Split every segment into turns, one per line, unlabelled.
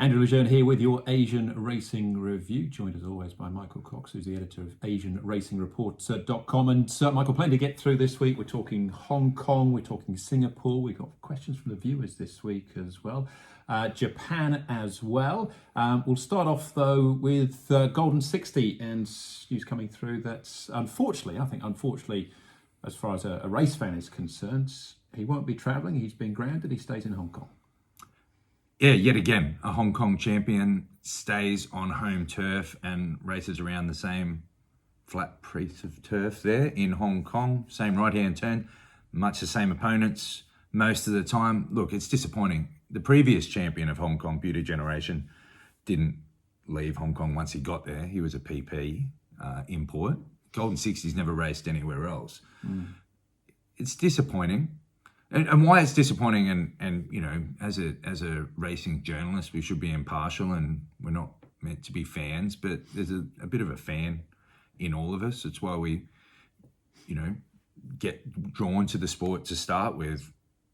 Andrew Le Jeune here with your Asian Racing Review, joined as always by Michael Cox, who's the editor of AsianRacingReport.com. And Michael, plenty to get through this week. We're talking Hong Kong, we're talking Singapore, we've got questions from the viewers this week as well. Japan as well. We'll start off though with Golden 60 and news coming through that's unfortunately, as far as a race fan is concerned, he won't be travelling, he's been grounded, he stays in Hong Kong.
Yeah, yet again, a Hong Kong champion stays on home turf and races around the same flat piece of turf there in Hong Kong. Same right-hand turn, much the same opponents most of the time. Look, it's disappointing. The previous champion of Hong Kong, Beauty Generation, didn't leave Hong Kong once he got there. He was a PP import. Golden 60's never raced anywhere else. It's disappointing. And why it's disappointing, and you know, as a racing journalist, we should be impartial, and we're not meant to be fans, but there's a bit of a fan in all of us. It's why we, you know, get drawn to the sport to start with.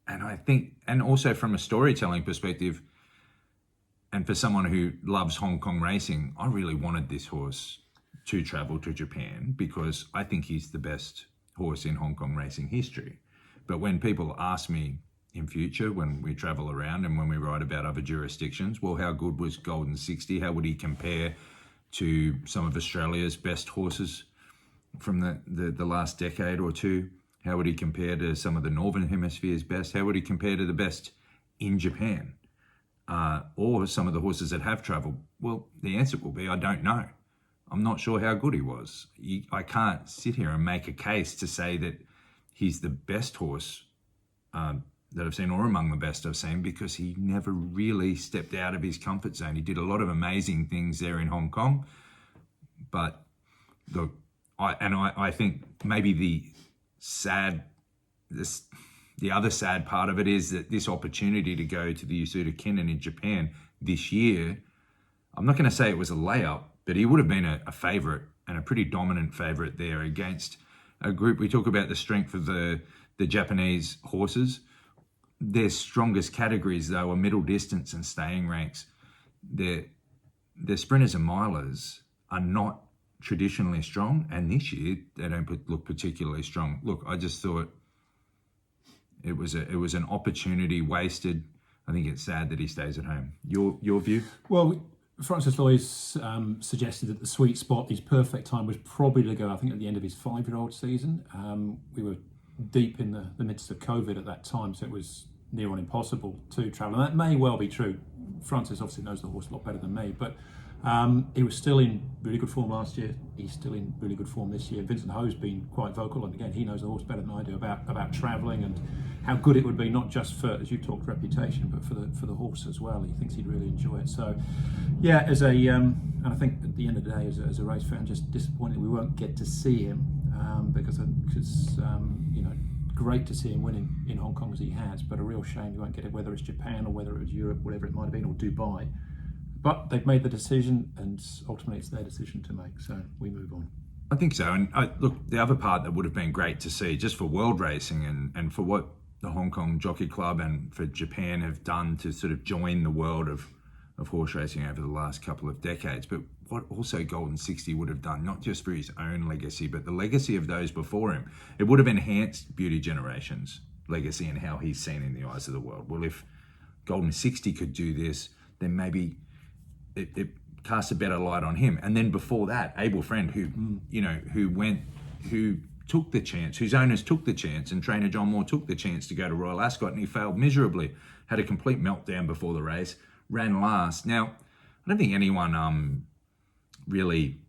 And I think, and also from a storytelling perspective, and for someone who loves Hong Kong racing, I really wanted this horse to travel to Japan because I think he's the best horse in Hong Kong racing history. But when people ask me in future, when we travel around and when we write about other jurisdictions, well, how good was Golden 60? How would he compare to some of Australia's best horses from the last decade or two? How would he compare to some of the Northern Hemisphere's best? How would he compare to the best in Japan? Or some of the horses that have travelled? Well, the answer will be, I don't know. I'm not sure how good he was. I can't sit here and make a case to say that he's the best horse that I've seen, or among the best I've seen, because he never really stepped out of his comfort zone. He did a lot of amazing things there in Hong Kong, but look, I think maybe the other sad part of it is that this opportunity to go to the Yasuda Kinen in Japan this year, I'm not going to say it was a layup, but he would have been a favourite, and a pretty dominant favourite there against a group. We talk about the strength of the Japanese horses. Their strongest categories, though, are middle distance and staying ranks. Their sprinters and milers are not traditionally strong, and this year they don't look particularly strong. Look, I just thought it was an opportunity wasted. I think it's sad that he stays at home. Your view?
Well, Francis Lloyd's suggested that the sweet spot, his perfect time, was probably to go, I think, at the end of his 5-year-old season. We were deep in the midst of COVID at that time, so it was near on impossible to travel. And that may well be true. Francis obviously knows the horse a lot better than me, but he was still in really good form last year. He's still in really good form this year. Vincent Ho's been quite vocal, and again, he knows the horse better than I do about travelling and how good it would be, not just for, as you talked, reputation, but for the horse as well. He thinks he'd really enjoy it. So, yeah, and I think at the end of the day, as a race fan, just disappointed we won't get to see him because you know, great to see him winning in Hong Kong as he has, but a real shame you won't get it, whether it's Japan or whether it was Europe, whatever it might have been, or Dubai. But they've made the decision, and ultimately it's their decision to make, so we move on.
I think so. And look, the other part that would have been great to see, just for world racing and for what the Hong Kong Jockey Club and for Japan have done to sort of join the world of horse racing over the last couple of decades, but what also Golden 60 would have done, not just for his own legacy, but the legacy of those before him. It would have enhanced Beauty Generation's legacy and how he's seen in the eyes of the world. Well, if Golden 60 could do this, then maybe it casts a better light on him. And then before that, Abel Friend, who took the chance, whose owners took the chance, and trainer John Moore took the chance to go to Royal Ascot, and he failed miserably, had a complete meltdown before the race, ran last. Now, I don't think anyone really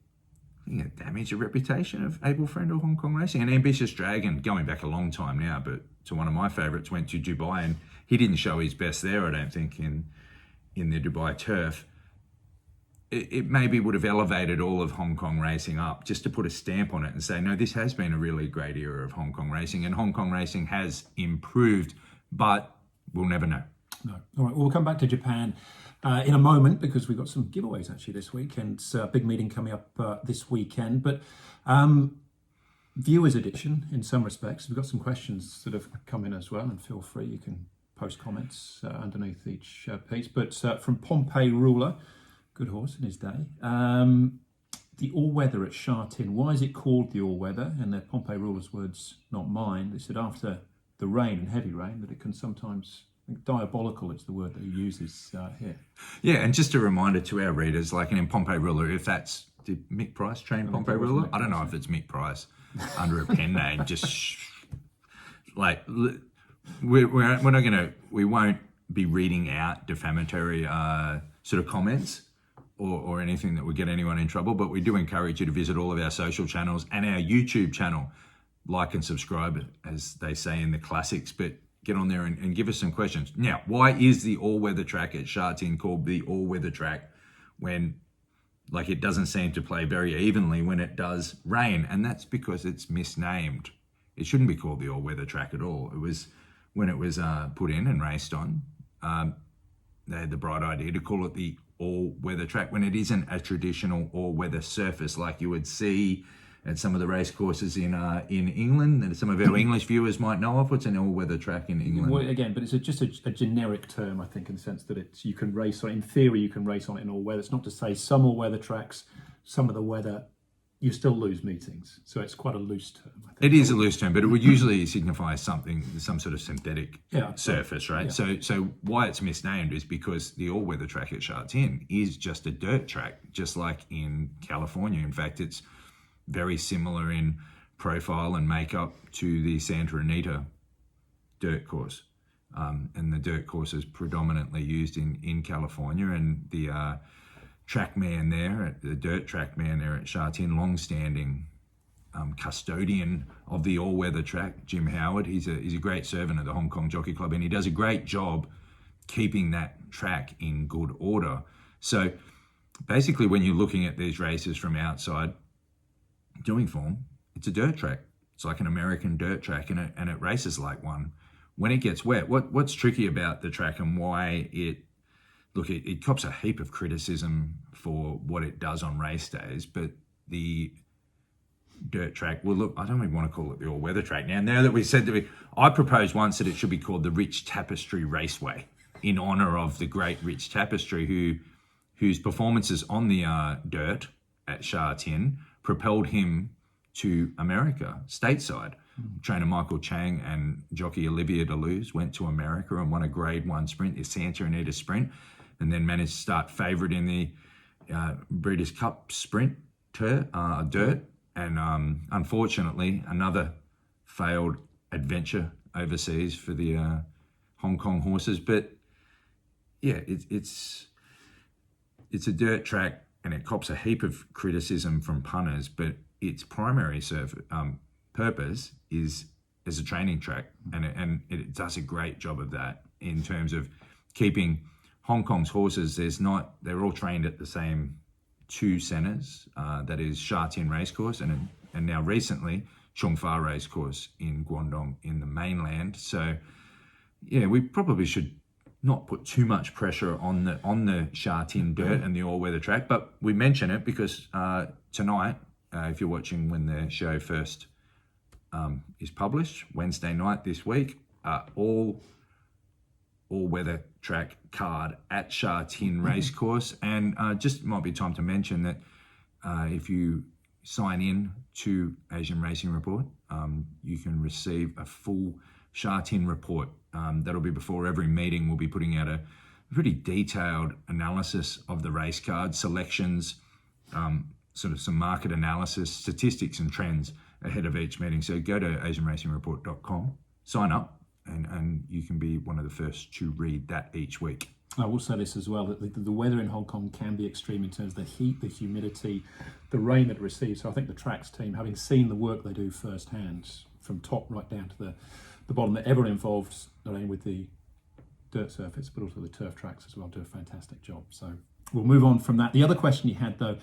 damaged the reputation of Abel Friend or Hong Kong racing. And Ambitious Dragon, going back a long time now, but to one of my favourites, went to Dubai, and he didn't show his best there, I don't think, in the Dubai turf. It maybe would have elevated all of Hong Kong racing up, just to put a stamp on it and say, no, this has been a really great era of Hong Kong racing, and Hong Kong racing has improved, but we'll never know.
No. All right, well, we'll come back to Japan in a moment, because we've got some giveaways actually this week, and it's a big meeting coming up this weekend. But viewers edition in some respects, we've got some questions that have come in as well, and feel free, you can post comments underneath each piece. But from Pompey Ruler, good horse in his day. The all-weather at Sha Tin. Why is it called the all-weather? And they're Pompey Ruler's words, not mine. They said after the rain and heavy rain that it can sometimes, I think diabolical is the word that he uses here.
Yeah, and just a reminder to our readers, like in Pompey Ruler, if that's, did Mick Price train Pompey Ruler? I don't know if it's Mick Price under a pen name. Just like, we won't be reading out defamatory sort of comments or anything that would get anyone in trouble, but we do encourage you to visit all of our social channels and our YouTube channel. Like and subscribe, as they say in the classics, but get on there and give us some questions. Now, why is the all-weather track at Sha Tin called the all-weather track when, like, it doesn't seem to play very evenly when it does rain? And that's because it's misnamed. It shouldn't be called the all-weather track at all. It was, when it was put in and raced on, they had the bright idea to call it the all-weather track when it isn't a traditional all-weather surface like you would see at some of the race courses in England that some of our English viewers might know of. What's an all-weather track in England?
Well, again, but it's just a generic term, I think, in the sense that it's, you can race on, in theory, you can race on it in all weather. It's not to say some all-weather tracks, some of the weather, you still lose meetings. So it's quite a loose term, I think.
It is a loose term, but it would usually signify something, some sort of synthetic surface, right?
Yeah.
So why it's misnamed is because the all-weather track at Sha Tin is just a dirt track, just like in California. In fact, it's very similar in profile and makeup to the Santa Anita dirt course. And the dirt course is predominantly used in California, and the track man there, the dirt track man there at Sha Tin, long-standing custodian of the all-weather track, Jim Howard. He's a great servant of the Hong Kong Jockey Club, and he does a great job keeping that track in good order. So basically, when you're looking at these races from outside, doing form, it's a dirt track. It's like an American dirt track, and it races like one. When it gets wet, what's tricky about the track and why it cops a heap of criticism for what it does on race days, but the dirt track, well, look, I don't even want to call it the all-weather track now that we said that I proposed once that it should be called the Rich Tapestry Raceway in honor of the great Rich Tapestry, whose performances on the dirt at Sha Tin propelled him to America, stateside. Trainer Michael Chang and jockey Olivia Deleuze went to America and won a Grade 1 sprint, the Santa Anita sprint, and then managed to start favourite in the Breeders' Cup sprint dirt. And unfortunately, another failed adventure overseas for the Hong Kong horses. But yeah, it's a dirt track, and it cops a heap of criticism from punters, but its primary purpose is as a training track, and it does a great job of that in terms of keeping Hong Kong's horses. They're all trained at the same two centres, that is Sha Tin Racecourse and now recently Chung Fa Racecourse in Guangdong in the mainland. So yeah, we probably should not put too much pressure on the Sha Tin dirt and the all-weather track, but we mention it because tonight, if you're watching when the show first is published, Wednesday night this week, all-weather track card at Sha Tin Racecourse. And just might be time to mention that if you sign in to Asian Racing Report, you can receive a full Sha Tin report. That'll be before every meeting. We'll be putting out a pretty detailed analysis of the race card, selections, sort of some market analysis, statistics and trends ahead of each meeting. So go to asianracingreport.com, sign up, and you can be one of the first to read that each week.
I will say this as well, that the weather in Hong Kong can be extreme in terms of the heat, the humidity, the rain that it receives. So I think the tracks team, having seen the work they do firsthand, from top right down to the bottom, that everyone involved, not only with the dirt surface, but also the turf tracks as well, do a fantastic job. So we'll move on from that. The other question you had, though,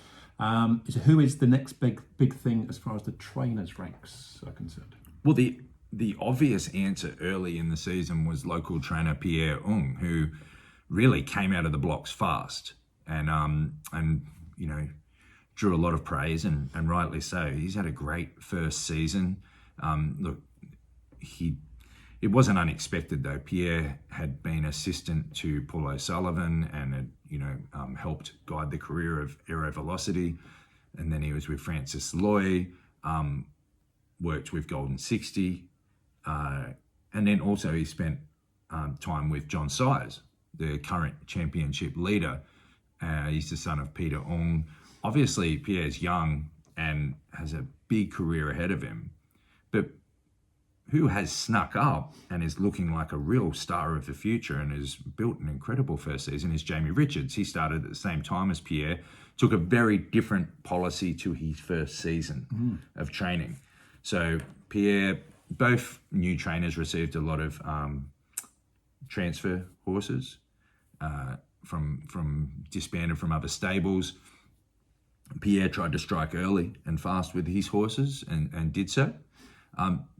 is who is the next big thing as far as the trainers' ranks are concerned?
Well, the obvious answer early in the season was local trainer Pierre Ung, who really came out of the blocks fast and drew a lot of praise, and rightly so. He's had a great first season. Look, he it wasn't unexpected though. Pierre had been assistant to Paul O'Sullivan and had, helped guide the career of Aero Velocity. And then he was with Francis Loy, worked with Golden 60. And then also he spent time with John Sires, the current championship leader. He's the son of Peter Ong. Obviously, Pierre's young and has a big career ahead of him. But who has snuck up and is looking like a real star of the future and has built an incredible first season is Jamie Richards. He started at the same time as Pierre, took a very different policy to his first season of training. So Pierre, both new trainers received a lot of transfer horses from disbanded from other stables. Pierre tried to strike early and fast with his horses and did so.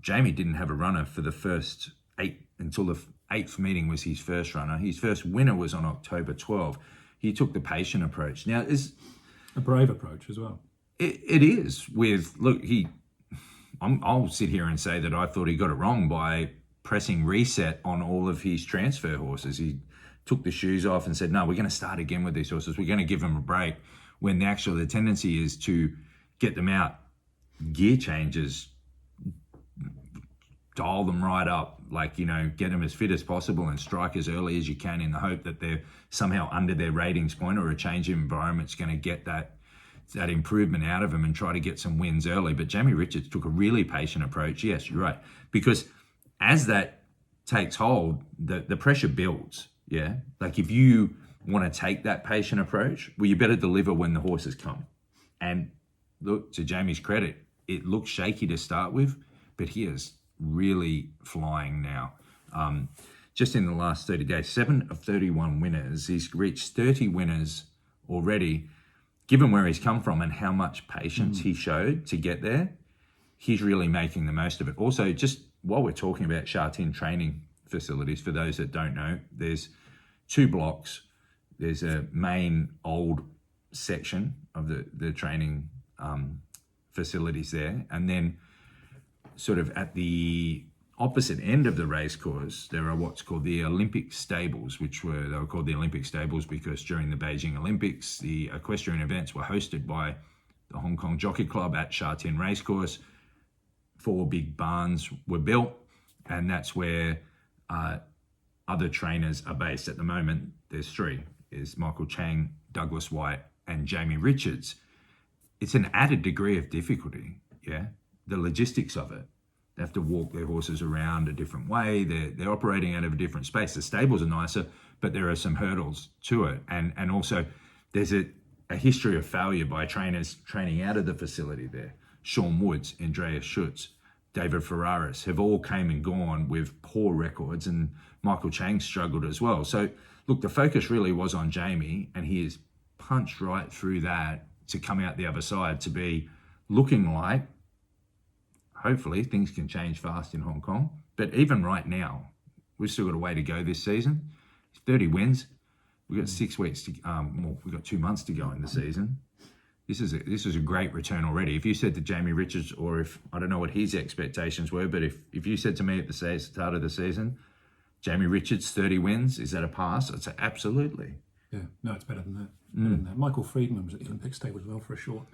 Jamie didn't have a runner for the first 8 until the 8th meeting was his first runner. His first winner was on October 12. He took the patient approach. Now, is
a brave approach as well.
It is with, look, I'll sit here and say that I thought he got it wrong by pressing reset on all of his transfer horses. He took the shoes off and said, no, we're going to start again with these horses. We're going to give them a break, when the tendency is to get them out, gear changes, dial them right up, get them as fit as possible and strike as early as you can in the hope that they're somehow under their ratings point, or a change in environment's going to get that improvement out of them and try to get some wins early. But Jamie Richards took a really patient approach. Yes, you're right. Because as that takes hold, the pressure builds. Yeah. Like if you want to take that patient approach, well, you better deliver when the horses come. And look, to Jamie's credit, it looked shaky to start with, but he is really flying now. Just in the last 30 days, 7 of 31 winners. He's reached 30 winners already. Given where he's come from and how much patience he showed to get there, he's really making the most of it. Also, just while we're talking about Sha Tin training facilities, for those that don't know, there's 2 blocks. There's a main old section of the training facilities there. And then sort of at the opposite end of the race course, there are what's called the Olympic stables, they were called the Olympic stables because during the Beijing Olympics, the equestrian events were hosted by the Hong Kong Jockey Club at Sha Tin Racecourse. 4 big barns were built, and that's where other trainers are based. At the moment, there's 3. Is Michael Chang, Douglas White, and Jamie Richards. It's an added degree of difficulty, yeah? The logistics of it. They have to walk their horses around a different way. They're operating out of a different space. The stables are nicer, but there are some hurdles to it. And also, there's a history of failure by trainers training out of the facility there. Sean Woods, Andreas Schutz, David Ferraris have all came and gone with poor records, and Michael Chang struggled as well. So, look, the focus really was on Jamie, and he has punched right through that to come out the other side to be looking like, hopefully, things can change fast in Hong Kong. But even right now, we've still got a way to go this season. 30 wins. We've got 6 weeks to, we've got 2 months to go in the season. This is a great return already. If you said to Jamie Richards, or if, I don't know what his expectations were, but if you said to me at the start of the season, Jamie Richards, 30 wins, is that a pass? I'd say absolutely.
Yeah, no, it's better than that. Better than that. Michael Friedman was at the Olympic stable as well for a short.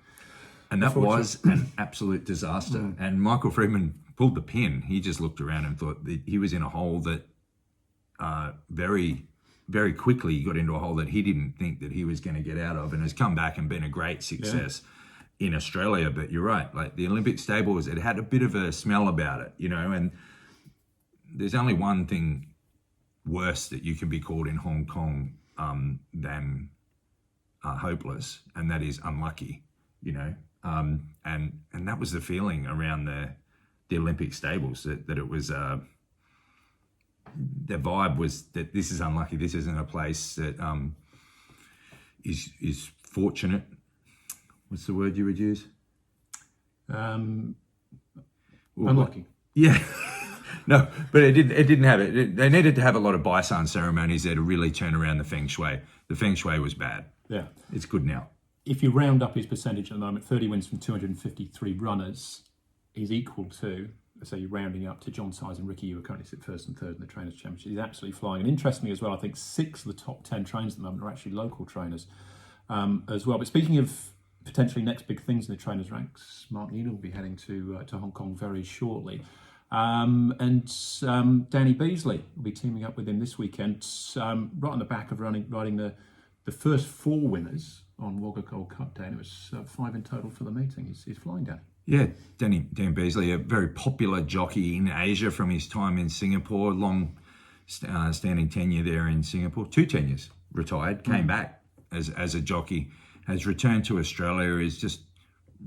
And that was an absolute disaster. And Michael Friedman pulled the pin. He just looked around and thought that he was in a hole that very, very quickly got into a hole that he didn't think that he was going to get out of, and has come back and been a great success in Australia. But you're right, like the Olympic stables, it had a bit of a smell about it, and there's only one thing worse that you can be called in Hong Kong than hopeless, and that is unlucky, and that was the feeling around the Olympic stables, that it was the vibe was that this is unlucky. This isn't a place that is fortunate. What's the word you would use?
Unlucky.
Yeah. No, but it didn't have it. They needed to have a lot of Baisan ceremonies there to really turn around the Feng Shui. The Feng Shui was bad.
Yeah.
It's good now.
If you round up his percentage at the moment, 30 wins from 253 runners is equal to So you're rounding up to John Size and Ricky, who are currently sit first and third in the Trainers' Championship. He's absolutely flying. And interestingly as well, I think 6 of the top 10 trainers at the moment are actually local trainers as well. But speaking of potentially next big things in the trainers' ranks, Mark Newnham will be heading to Hong Kong very shortly. And Danny Beasley will be teaming up with him this weekend, right on the back of riding the first 4 winners on Wagga Gold Cup Day. And it was 5 in total for the meeting. He's flying, Danny.
Yeah, Dan Beasley, a very popular jockey in Asia from his time in Singapore, long standing tenure there in Singapore, 2 tenures, retired, came back as a jockey, has returned to Australia, is just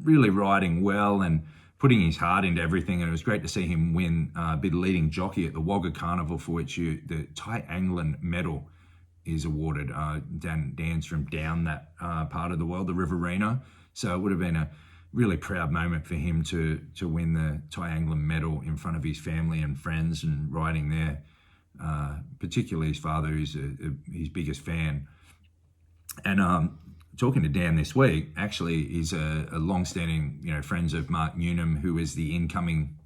really riding well and putting his heart into everything. And it was great to see him win, be the leading jockey at the Wagga Carnival, for which the Tai Anglin medal is awarded. Dan's from down that part of the world, the Riverina. So it would have been a really proud moment for him to win the Tai Anglin medal in front of his family and friends and riding there, particularly his father, who's his biggest fan. And talking to Dan this week, actually, he's a long-standing, friends of Mark Newnham, who is the incoming.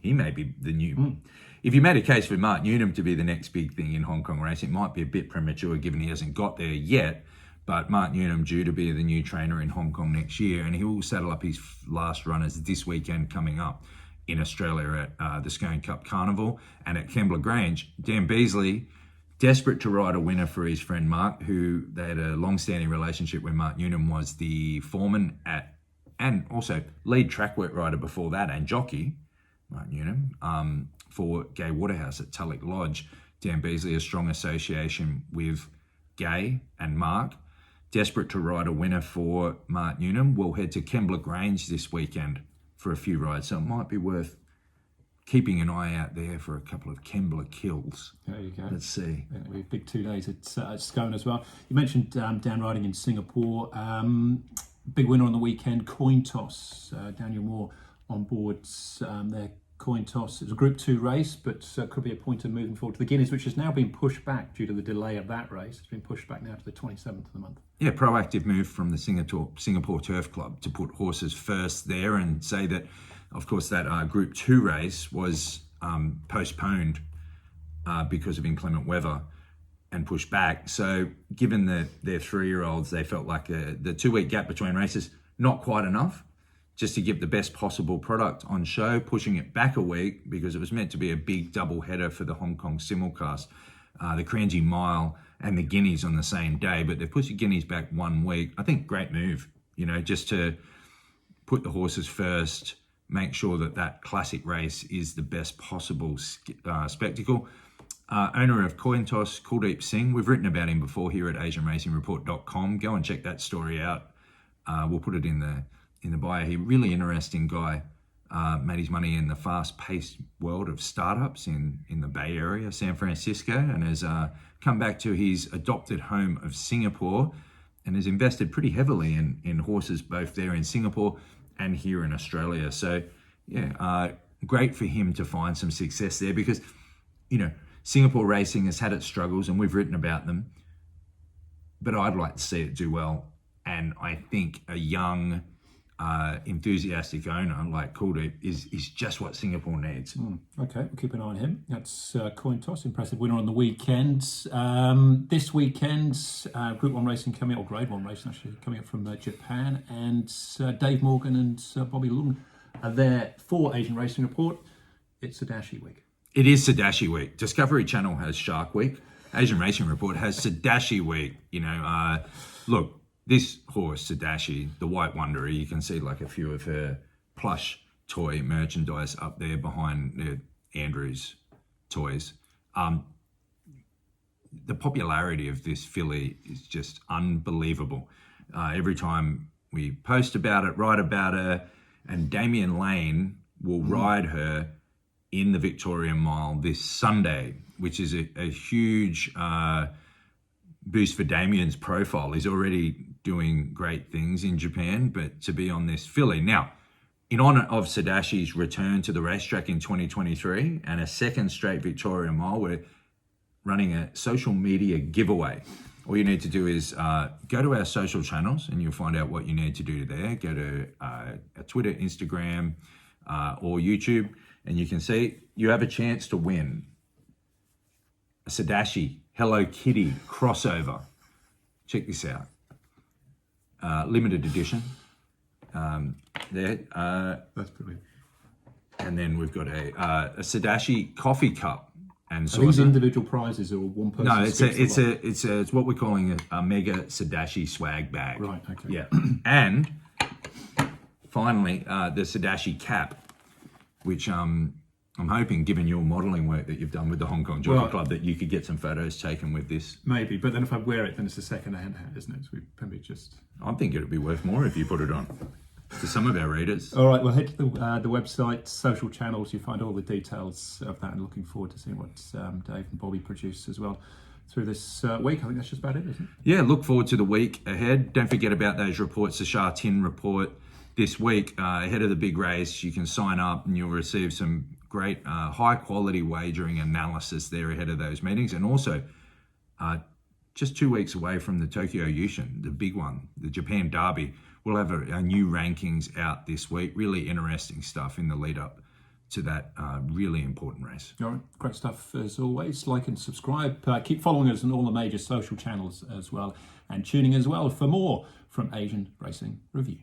He may be the new. If you made a case for Mark Newnham to be the next big thing in Hong Kong racing, it might be a bit premature given he hasn't got there yet. But Mark Newnham due to be the new trainer in Hong Kong next year, and he will saddle up his last runners this weekend coming up in Australia at the Scone Cup Carnival and at Kembla Grange. Dan Beasley, desperate to ride a winner for his friend Mark, who they had a long-standing relationship when Mark Newnham was the foreman at, and also lead track work rider before that, and jockey, Mark Newnham, for Gay Waterhouse at Tulloch Lodge. Dan Beasley, a strong association with Gay and Mark. Desperate to ride a winner for Mark Newnham, will head to Kembla Grange this weekend for a few rides. So it might be worth keeping an eye out there for a couple of Kembla kills.
There you go.
Let's see.
It'll be a big 2 days at Scone as well. You mentioned Dan riding in Singapore. Big winner on the weekend, coin toss. Daniel Moore on board their coin toss. It was a Group 2 race, but could be a pointer moving forward to the Guineas, which has now been pushed back due to the delay of that race. It's been pushed back now to the 27th of the month.
Yeah, proactive move from the Singapore Turf Club to put horses first there and say that, of course, that Group 2 race was postponed because of inclement weather and pushed back. So given that they're 3-year-olds, they felt like the 2-week gap between races, not quite enough, just to give the best possible product on show, pushing it back a week because it was meant to be a big double header for the Hong Kong simulcast, the Kranji Mile and the Guineas on the same day, but they pushed the Guineas back 1 week. I think great move, just to put the horses first, make sure that classic race is the best possible spectacle. Owner of Coin Toss, Kuldeep Singh, we've written about him before here at AsianRacingReport.com. Go and check that story out. We'll put it in the bio. He really interesting guy. Made his money in the fast-paced world of startups in the Bay Area, San Francisco, and has come back to his adopted home of Singapore and has invested pretty heavily in horses both there in Singapore and here in Australia. So, great for him to find some success there because, Singapore racing has had its struggles and we've written about them, but I'd like to see it do well. And I think a young, enthusiastic owner like Kuldeep is just what Singapore needs.
Okay, we'll keep an eye on him. That's coin toss, impressive winner on the weekend. This weekend, Group 1 racing coming up, or Grade 1 racing actually, coming up from Japan, and Dave Morgan and Bobby Lung are there for Asian Racing Report. It's Sodashi week.
It is Sodashi week. Discovery Channel has Shark Week. Asian Racing Report has Sodashi week. Look, this horse, Sodashi, the White Wanderer, you can see like a few of her plush toy merchandise up there behind Andrew's toys. The popularity of this filly is just unbelievable. Every time we post about it, write about her, and Damien Lane will ride her in the Victoria Mile this Sunday, which is a huge boost for Damien's profile. He's already doing great things in Japan, but to be on this filly. Now, in honour of Sodashi's return to the racetrack in 2023 and a second straight Victoria Mile, we're running a social media giveaway. All you need to do is go to our social channels and you'll find out what you need to do there. Go to Twitter, Instagram, or YouTube And you can see you have a chance to win a Sodashi Hello Kitty crossover. Check this out. Limited edition. There.
That's brilliant.
And then we've got a Sodashi coffee cup and
Are these individual prizes or one person?
No, it's what we're calling a mega Sodashi swag bag.
Right. Okay.
Yeah. And finally, the Sodashi cap, which I'm hoping, given your modelling work that you've done with the Hong Kong Jockey Club, that you could get some photos taken with this.
Maybe, but then if I wear it, then it's a second-hand hat, isn't it? So we probably just.
I think it'd be worth more if you put it on to some of our readers.
All right, well, head to the website, social channels. You find all the details of that, and looking forward to seeing what Dave and Bobby produce as well through this week. I think that's just about it, isn't it?
Yeah, look forward to the week ahead. Don't forget about those reports, the Sha Tin Report this week. Ahead of the big race, you can sign up and you'll receive some great high-quality wagering analysis there ahead of those meetings. And also, just 2 weeks away from the Tokyo Yushin, the big one, the Japan Derby, we'll have a new rankings out this week. Really interesting stuff in the lead up to that really important race.
All right, great stuff as always. Like and subscribe. Keep following us on all the major social channels as well, and tuning as well for more from Asian Racing Review.